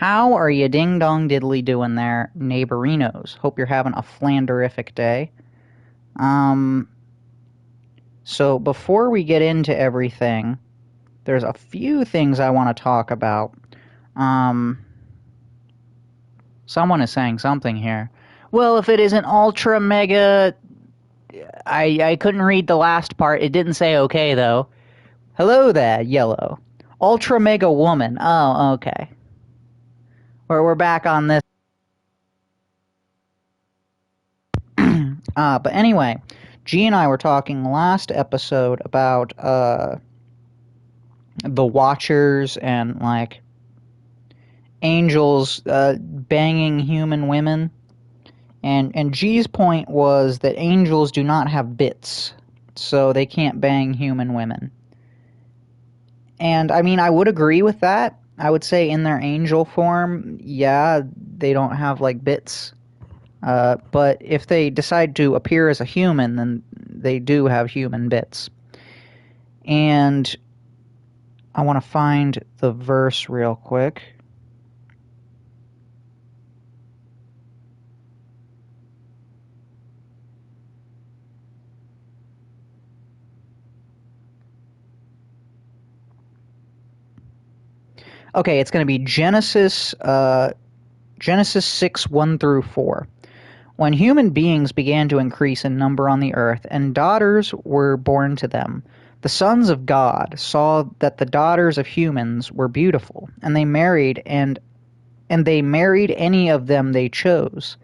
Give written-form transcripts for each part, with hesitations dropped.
How are you ding-dong diddly doing there, neighborinos? Hope you're having a flanderific day. Um, so before we get into everything, there's a few things I want to talk about. Um, Someone is saying something here. Well, if it isn't ultra mega, I couldn't read the last part. It didn't say okay though. Hello there, yellow. Ultra mega woman. Oh, okay. We're back on this. But anyway, G and I were talking last episode about the Watchers and like angels banging human women. And G's point was that angels do not have bits, so they can't bang human women. And I mean, I would agree with that. I would say in their angel form, yeah, they don't have like bits. But if they decide to appear as a human, then they do have human bits. And I want to find the verse real quick. Okay, it's going to be Genesis 6, 1 through 4. When human beings began to increase in number on the earth, and daughters were born to them, the sons of God saw that the daughters of humans were beautiful, and they married any of them they chose.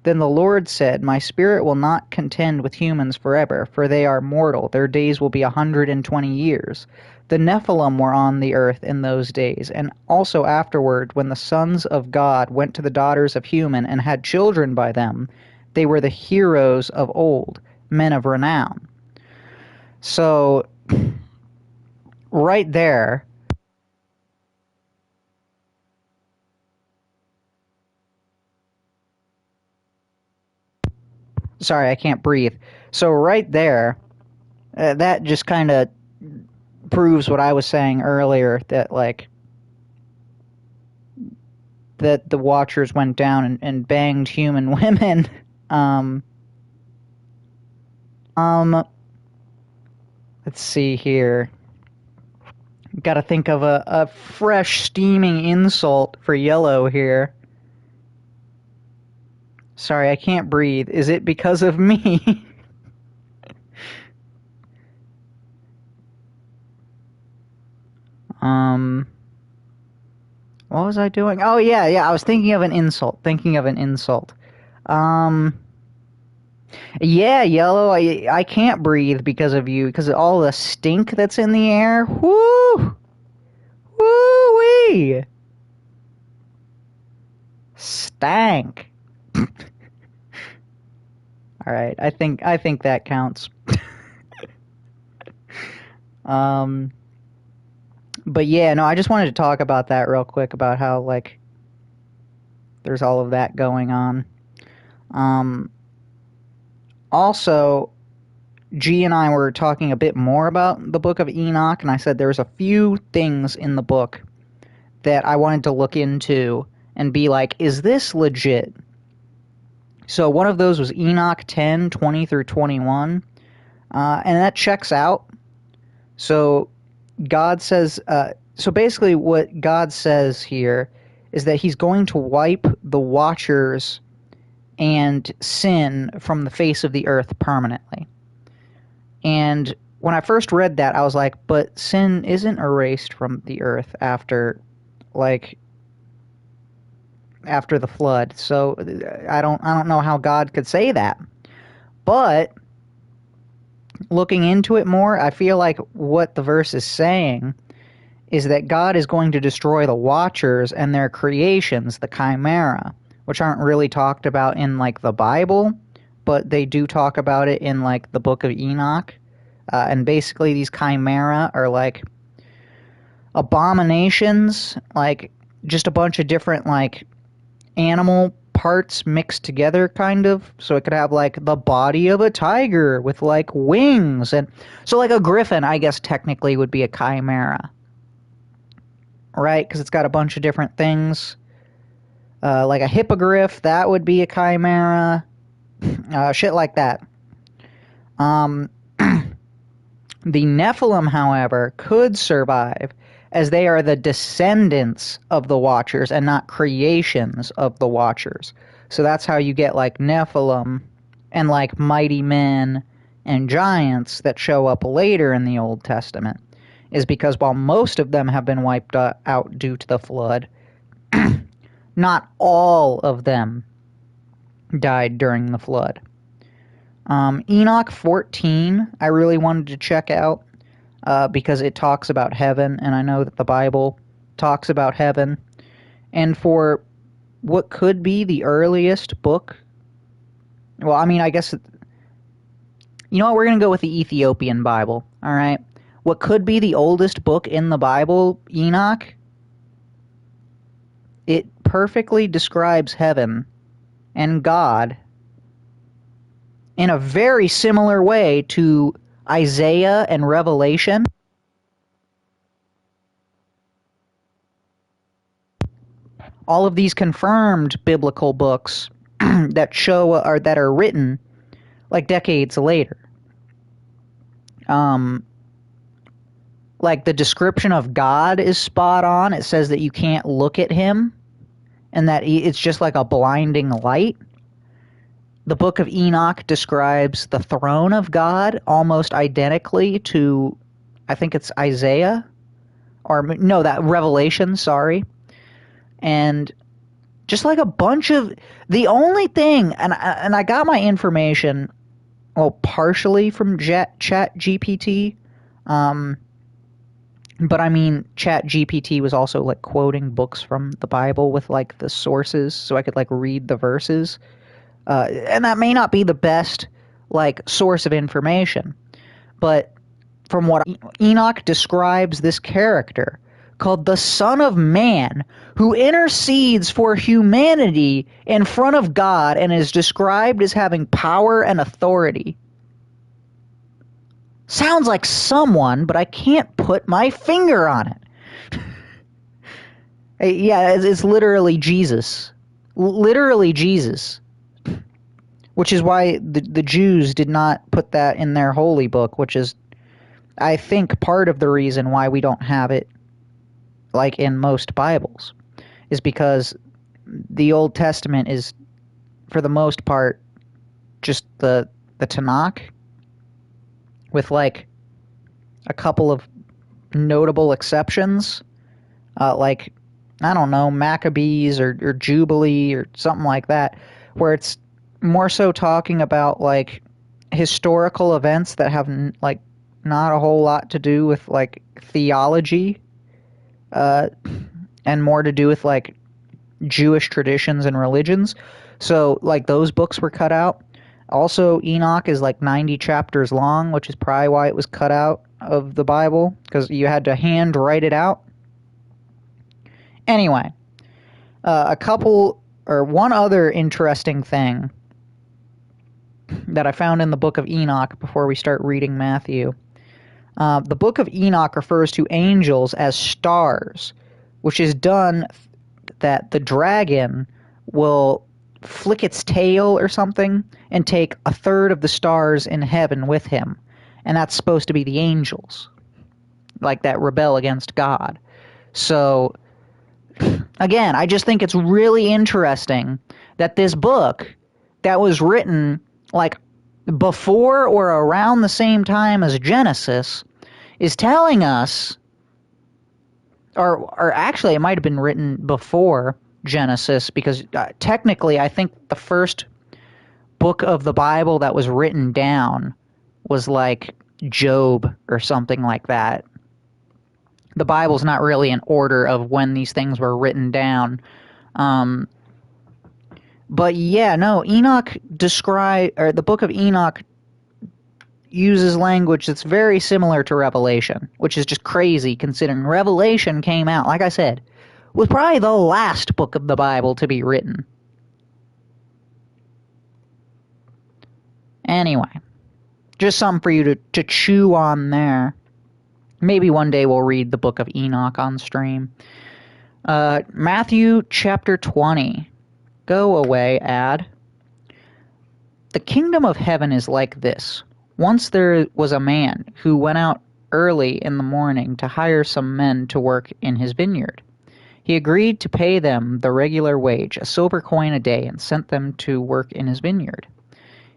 Then the Lord said, My spirit will not contend with humans forever, for they are mortal. Their days will be 120 years. The Nephilim were on the earth in those days, and also afterward, when the sons of God went to the daughters of human and had children by them, they were the heroes of old, men of renown. So, right there, sorry, I can't breathe. So right there, that just kind of proves what I was saying earlier, that like that the Watchers went down and banged human women. um, let's see here. Got to think of a fresh, steaming insult for yellow here. Sorry, I can't breathe. Is it because of me? What was I doing? Oh, yeah, I was thinking of an insult. Yeah, yellow, I can't breathe because of you, because of all the stink that's in the air. Woo! Woo-wee! Stank. Alright, I think that counts. But yeah, no, I just wanted to talk about that real quick, about how, like, there's all of that going on. Also, G and I were talking a bit more about the Book of Enoch, and I said there's a few things in the book that I wanted to look into and be like, is this legit? So one of those was Enoch 10, 20 through 21, and that checks out. So God says, so basically what God says here is that he's going to wipe the Watchers and sin from the face of the earth permanently. And when I first read that, I was like, but sin isn't erased from the earth after the flood. So I don't know how God could say that. But looking into it more, I feel like what the verse is saying is that God is going to destroy the Watchers and their creations, the Chimera, which aren't really talked about in like the Bible, but they do talk about it in like the Book of Enoch. And basically these Chimera are like abominations, like just a bunch of different like animal parts mixed together, kind of. So it could have like the body of a tiger with like wings, and so like a griffin, I guess technically would be a chimera, right? Because it's got a bunch of different things Like a hippogriff, that would be a chimera. Shit like that. The Nephilim, however, could survive, as they are the descendants of the Watchers and not creations of the Watchers. So that's how you get like Nephilim and like mighty men and giants that show up later in the Old Testament, is because while most of them have been wiped out due to the flood, not all of them died during the flood. Enoch 14, I really wanted to check out because it talks about heaven, and I know that the Bible talks about heaven. And for what could be the earliest book, well, I mean, I guess, you know what, we're going to go with the Ethiopian Bible, all right? What could be the oldest book in the Bible, Enoch, it perfectly describes heaven and God in a very similar way to Isaiah and Revelation. All of these confirmed biblical books that show or that are written like decades later. Like the description of God is spot on. It says that you can't look at him and that it's just like a blinding light. The book of Enoch describes the throne of God almost identically to, I think it's Isaiah, or no, that Revelation, sorry. And just like a bunch of, the only thing, and I got my information, well, partially from Chat GPT, but I mean, Chat GPT was also like quoting books from the Bible with like the sources, so I could like read the verses. And that may not be the best like source of information, but from what Enoch describes this character called the Son of Man, who intercedes for humanity in front of God and is described as having power and authority. Sounds like someone, but I can't put my finger on it. Yeah, it's literally Jesus. Literally Jesus. Which is why the Jews did not put that in their holy book, which is, I think, part of the reason why we don't have it like in most Bibles, is because the Old Testament is, for the most part, just the Tanakh, with like a couple of notable exceptions, like, I don't know, Maccabees or Jubilee or something like that, where it's more so talking about like historical events that have like not a whole lot to do with like theology, and more to do with like Jewish traditions and religions. So like those books were cut out. Also, Enoch is like 90 chapters long, which is probably why it was cut out of the Bible, because you had to hand write it out. Anyway, one other interesting thing that I found in the book of Enoch before we start reading Matthew. The book of Enoch refers to angels as stars, which is done that the dragon will flick its tail or something and take a third of the stars in heaven with him. And that's supposed to be the angels, like that rebel against God. So, again, I just think it's really interesting that this book that was written like before or around the same time as Genesis is telling us, or actually it might have been written before Genesis, because technically I think the first book of the Bible that was written down was like Job or something like that. The Bible's not really in order of when these things were written down. But yeah, no, the book of Enoch uses language that's very similar to Revelation, which is just crazy considering Revelation came out, like I said, was probably the last book of the Bible to be written. Anyway, just something for you to chew on there. Maybe one day we'll read the book of Enoch on stream. Matthew chapter 20. Go away, ad. The kingdom of heaven is like this. Once there was a man who went out early in the morning to hire some men to work in his vineyard. He agreed to pay them the regular wage, a silver coin a day, and sent them to work in his vineyard.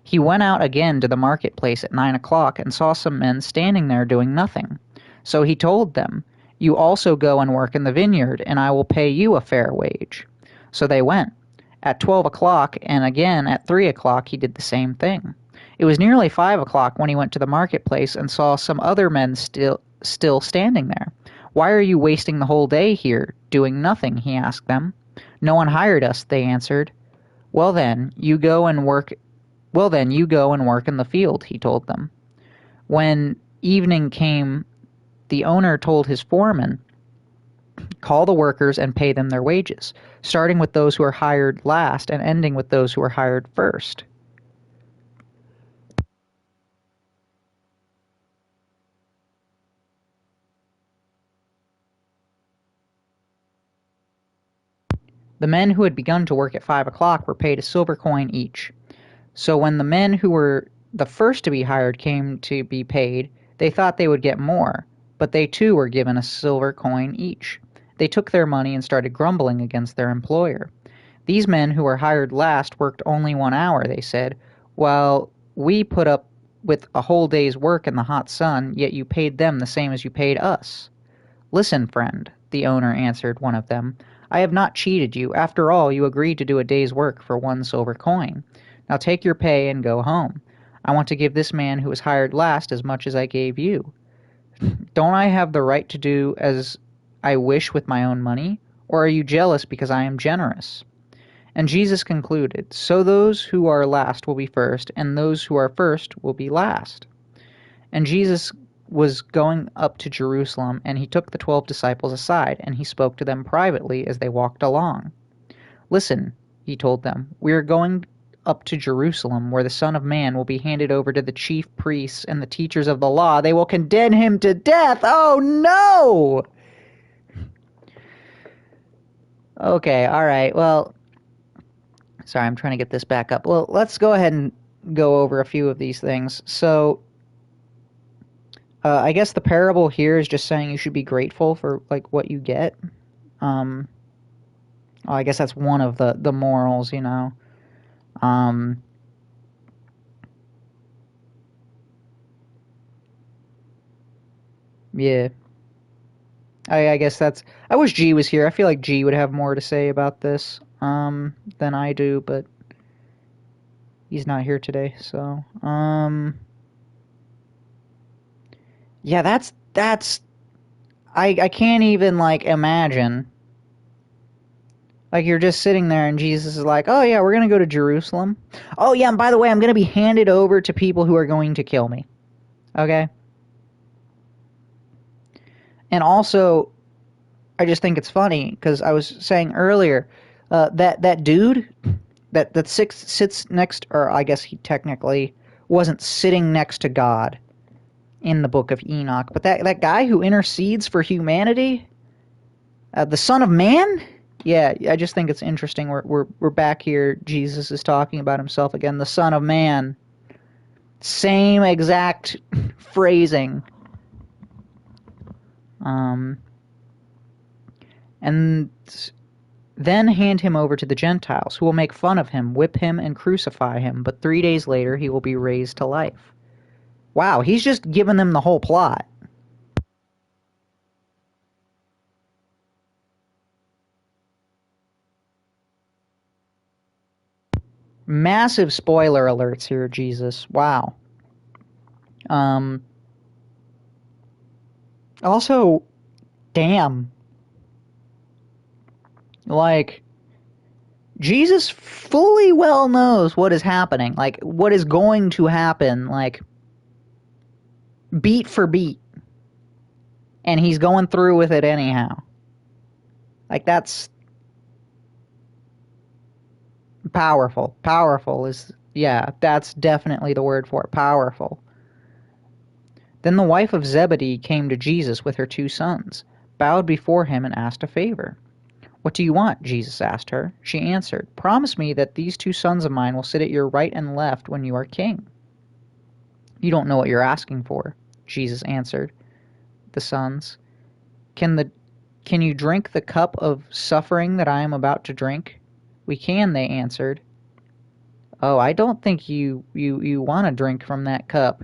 He went out again to the marketplace at 9 o'clock and saw some men standing there doing nothing. So he told them, "You also go and work in the vineyard, and I will pay you a fair wage." So they went. At 12 o'clock, and again at 3 o'clock, he did the same thing. It was nearly 5 o'clock when he went to the marketplace and saw some other men still standing there. "Why are you wasting the whole day here, doing nothing?" he asked them. "No one hired us," they answered. Well then, you go and work in the field," he told them. When evening came, the owner told his foreman, "Call the workers and pay them their wages, starting with those who are hired last and ending with those who are hired first." The men who had begun to work at 5 o'clock were paid a silver coin each. So when the men who were the first to be hired came to be paid, they thought they would get more, but they too were given a silver coin each. They took their money and started grumbling against their employer. "These men who were hired last worked only 1 hour," they said, "while we put up with a whole day's work in the hot sun, yet you paid them the same as you paid us." "Listen, friend," the owner answered one of them, "I have not cheated you. After all, you agreed to do a day's work for 1 silver coin. Now take your pay and go home. I want to give this man who was hired last as much as I gave you. Don't I have the right to do as I wish with my own money? Or are you jealous because I am generous?" And Jesus concluded, "So those who are last will be first, and those who are first will be last." And Jesus was going up to Jerusalem, and he took the 12 disciples aside, and he spoke to them privately as they walked along. "Listen," he told them, "we are going up to Jerusalem, where the Son of Man will be handed over to the chief priests and the teachers of the law. They will condemn him to death." Oh no! Okay, alright, well, sorry, I'm trying to get this back up. Well, let's go ahead and go over a few of these things. So, I guess the parable here is just saying you should be grateful for, like, what you get. Well, I guess that's one of the morals, you know. Yeah. I guess that's... I wish G was here. I feel like G would have more to say about this, than I do, but he's not here today, so, yeah, that's... I can't even, like, imagine. Like, you're just sitting there and Jesus is like, "Oh yeah, we're gonna go to Jerusalem. Oh yeah, and by the way, I'm gonna be handed over to people who are going to kill me." Okay? And also, I just think it's funny, because I was saying earlier, that dude that sits next, or I guess he technically wasn't sitting next to God in the book of Enoch, but that guy who intercedes for humanity, the Son of Man. Yeah, I just think it's interesting. We're back here. Jesus is talking about himself again, the Son of Man. Same exact phrasing. And then hand him over to the Gentiles, who will make fun of him, whip him, and crucify him, but 3 days later he will be raised to life. Wow, he's just given them the whole plot. Massive spoiler alerts here, Jesus. Wow. Also, damn. Like, Jesus fully well knows what is happening. Like, what is going to happen, like, beat for beat. And he's going through with it anyhow. Like, that's powerful. Powerful is, yeah, that's definitely the word for it. Powerful. Then the wife of Zebedee came to Jesus with her 2 sons, bowed before him, and asked a favor. What do you want? Jesus asked her. She answered, Promise me that these 2 sons of mine will sit at your right and left when you are king. You don't know what you're asking for, Jesus answered the sons. Can you drink the cup of suffering that I am about to drink? We can, they answered. Oh, I don't think you want to drink from that cup.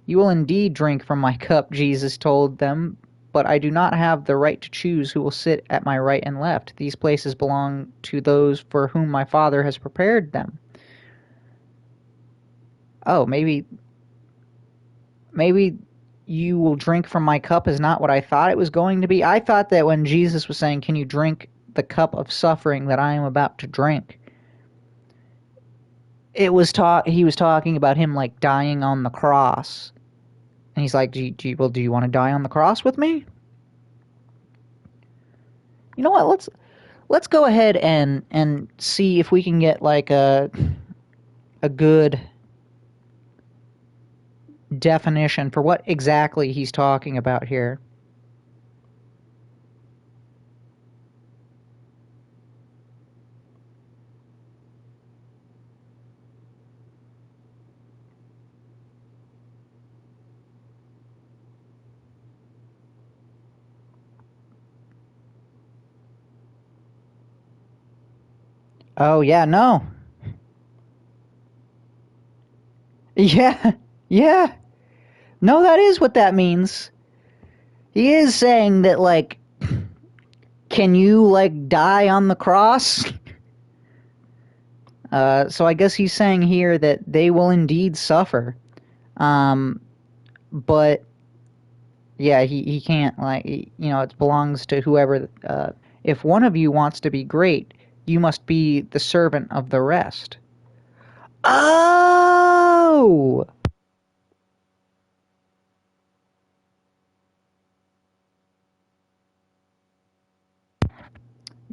You will indeed drink from my cup, Jesus told them, but I do not have the right to choose who will sit at my right and left. These places belong to those for whom my Father has prepared them. Oh, maybe you will drink from my cup is not what I thought it was going to be. I thought that when Jesus was saying, can you drink the cup of suffering that I am about to drink, he was talking about him like dying on the cross. And he's like, do you want to die on the cross with me? You know what? Let's go ahead and see if we can get like a good definition for what exactly he's talking about here. Oh yeah, no. Yeah. Yeah. No, that is what that means. He is saying that, like, can you, like, die on the cross? So I guess he's saying here that they will indeed suffer. But, yeah, he can't, like, it belongs to whoever. If one of you wants to be great, you must be the servant of the rest. Oh!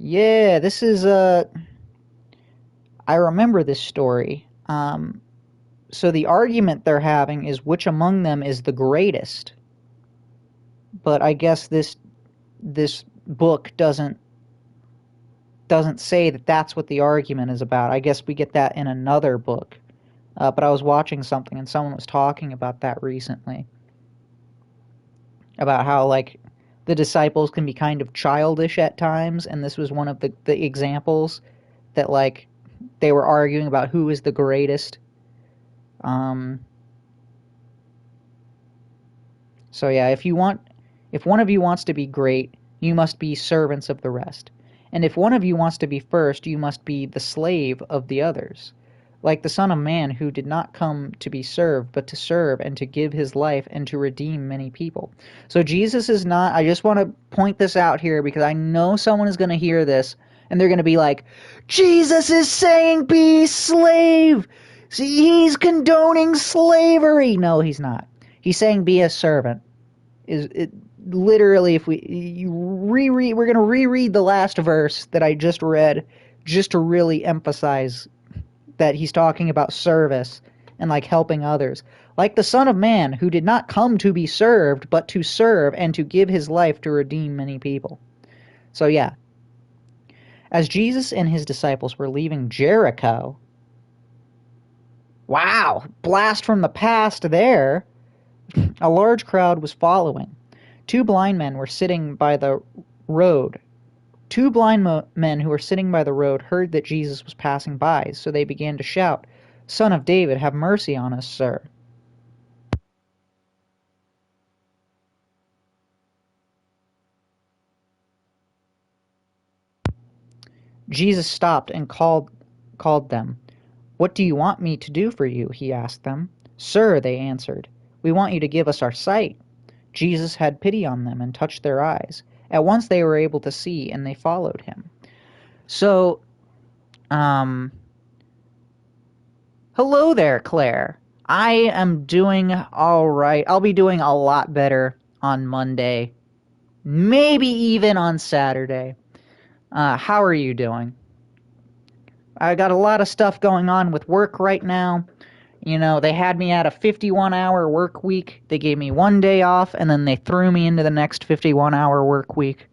Yeah, this is I remember this story. So the argument they're having is which among them is the greatest. But I guess this book doesn't say that that's what the argument is about. I guess we get that in another book. But I was watching something and someone was talking about that recently. About how, like, the disciples can be kind of childish at times, and this was one of the examples that, like, they were arguing about who is the greatest. So yeah, if one of you wants to be great, you must be servants of the rest. And if one of you wants to be first, you must be the slave of the others. Like the Son of Man, who did not come to be served, but to serve and to give his life and to redeem many people. So Jesus is not, I just want to point this out here because I know someone is going to hear this and they're going to be like, Jesus is saying be slave. See, he's condoning slavery. No, he's not. He's saying be a servant. Is it literally, if we're going to reread the last verse that I just read just to really emphasize that he's talking about service and like helping others. Like the Son of Man, who did not come to be served, but to serve and to give his life to redeem many people. So yeah, as Jesus and his disciples were leaving Jericho, wow, blast from the past there, a large crowd was following. 2 blind men were sitting by the road. 2 blind men who were sitting by the road heard that Jesus was passing by, so they began to shout, Son of David, have mercy on us, sir. Jesus stopped and called them. What do you want me to do for you? He asked them. Sir, they answered, we want you to give us our sight. Jesus had pity on them and touched their eyes. At once they were able to see, and they followed him. So, hello there, Claire. I am doing all right. I'll be doing a lot better on Monday, maybe even on Saturday. How are you doing? I got a lot of stuff going on with work right now. You know, they had me at a 51-hour work week. They gave me 1 day off, and then they threw me into the next 51-hour work week.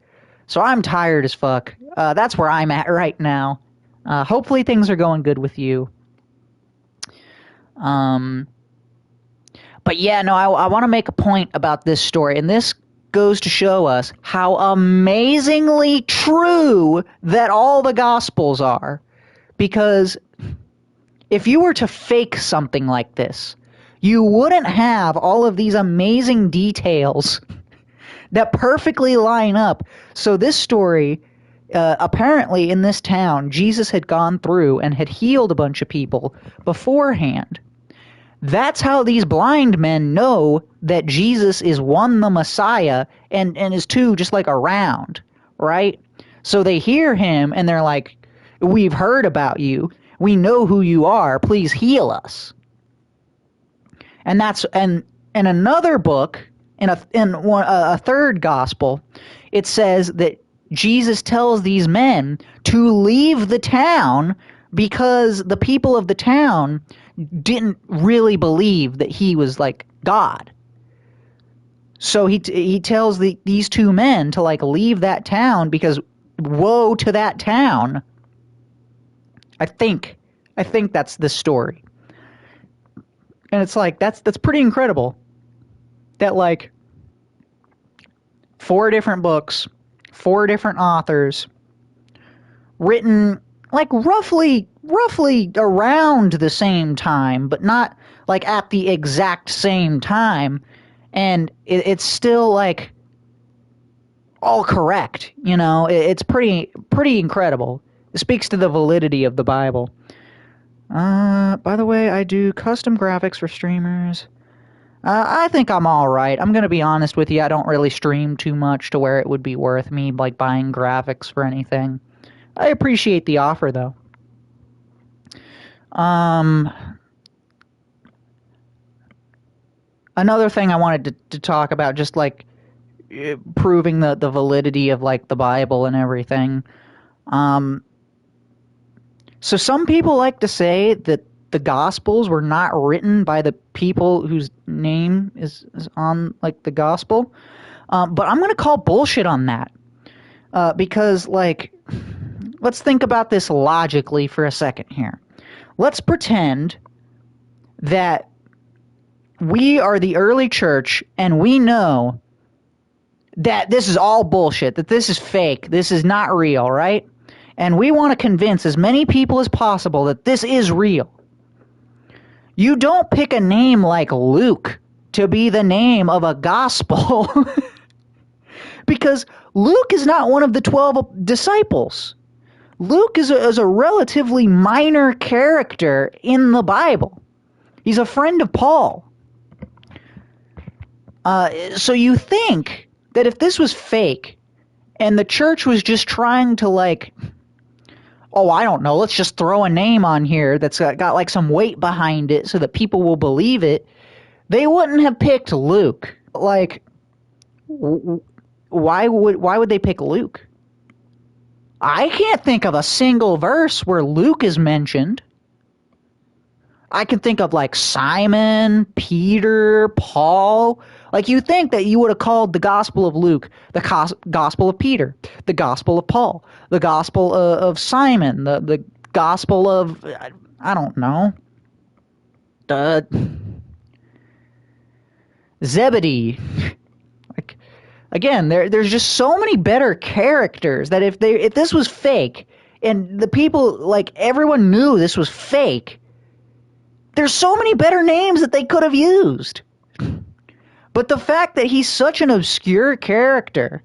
So I'm tired as fuck. That's where I'm at right now. Hopefully things are going good with you. But yeah, no, I want to make a point about this story, and this goes to show us how amazingly true that all the Gospels are. Because if you were to fake something like this, you wouldn't have all of these amazing details that perfectly line up. So this story, apparently in this town, Jesus had gone through and had healed a bunch of people beforehand. That's how these blind men know that Jesus is one, the Messiah, and is two, just like around, right? So they hear him and they're like, we've heard about you. We know who you are. Please heal us. And that's, and in another book, in a third gospel, it says that Jesus tells these men to leave the town because the people of the town didn't really believe that he was like God. So he tells these two men to like leave that town because woe to that town. I think that's the story. And it's like that's pretty incredible. That like 4 different books, 4 different authors, written like roughly around the same time, but not like at the exact same time, and it's still like all correct. You know, it's pretty incredible. It speaks to the validity of the Bible. By the way, I do custom graphics for streamers. I think I'm all right. I'm gonna be honest with you. I don't really stream too much to where it would be worth me like buying graphics for anything. I appreciate the offer though. Another thing I wanted to talk about, just like proving the validity of like the Bible and everything. So some people like to say that the Gospels were not written by the people whose name is on like the Gospel, but I'm gonna call bullshit on that because like let's think about this logically for a second here. Let's pretend that we are the early church and we know that this is all bullshit, that this is fake, this is not real, right? And we want to convince as many people as possible that this is real. You don't pick a name like Luke to be the name of a gospel because Luke is not one of the 12 disciples. Luke is a relatively minor character in the Bible. He's a friend of Paul. So you think that if this was fake and the church was just trying to like, oh, I don't know, let's just throw a name on here that's got like some weight behind it so that people will believe it, they wouldn't have picked Luke. Like, why would they pick Luke? I can't think of a single verse where Luke is mentioned. I can think of like Simon, Peter, Paul. Like you think that you would have called the Gospel of Luke the Gospel of Peter, the Gospel of Paul, the Gospel of Simon, the Gospel of, I don't know, Zebedee. Like, again, there's just so many better characters that if this was fake and the people, like everyone knew this was fake, there's so many better names that they could have used. But the fact that he's such an obscure character,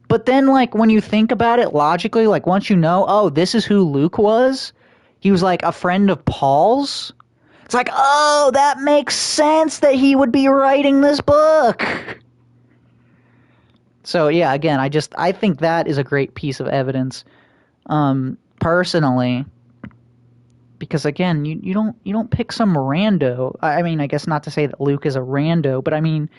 but then like when you think about it logically, like once you know, oh, this is who Luke was, he was like a friend of Paul's, it's like, oh, that makes sense that he would be writing this book. So yeah, again, I think that is a great piece of evidence, personally. Because again, you don't pick some rando. I mean, I guess not to say that Luke is a rando, but I mean,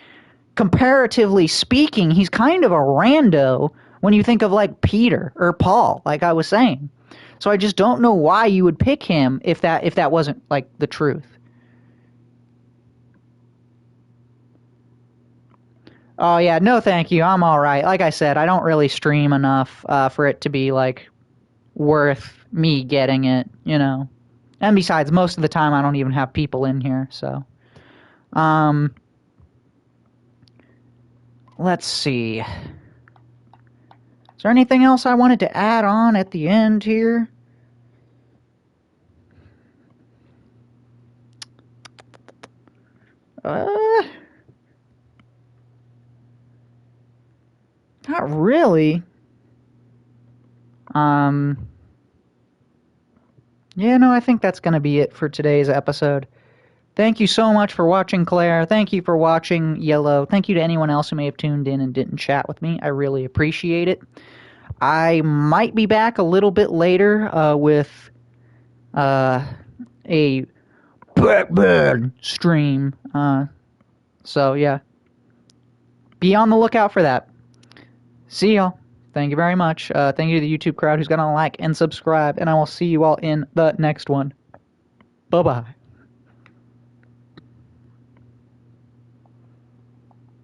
comparatively speaking, he's kind of a rando when you think of like Peter or Paul, like I was saying. So I just don't know why you would pick him if that wasn't like the truth. Oh yeah, no thank you. I'm all right. Like I said, I don't really stream enough for it to be like worth me getting it, you know. And besides, most of the time I don't even have people in here, so um let's see. Is there anything else I wanted to add on at the end here? Uh Not really. Um yeah, no, I think that's going to be it for today's episode. Thank you so much for watching, Claire. Thank you for watching, Yellow. Thank you to anyone else who may have tuned in and didn't chat with me. I really appreciate it. I might be back a little bit later with a Batman stream. So, yeah. Be on the lookout for that. See y'all. Thank you very much. Thank you to the YouTube crowd who's going to like and subscribe. And I will see you all in the next one. Bye-bye.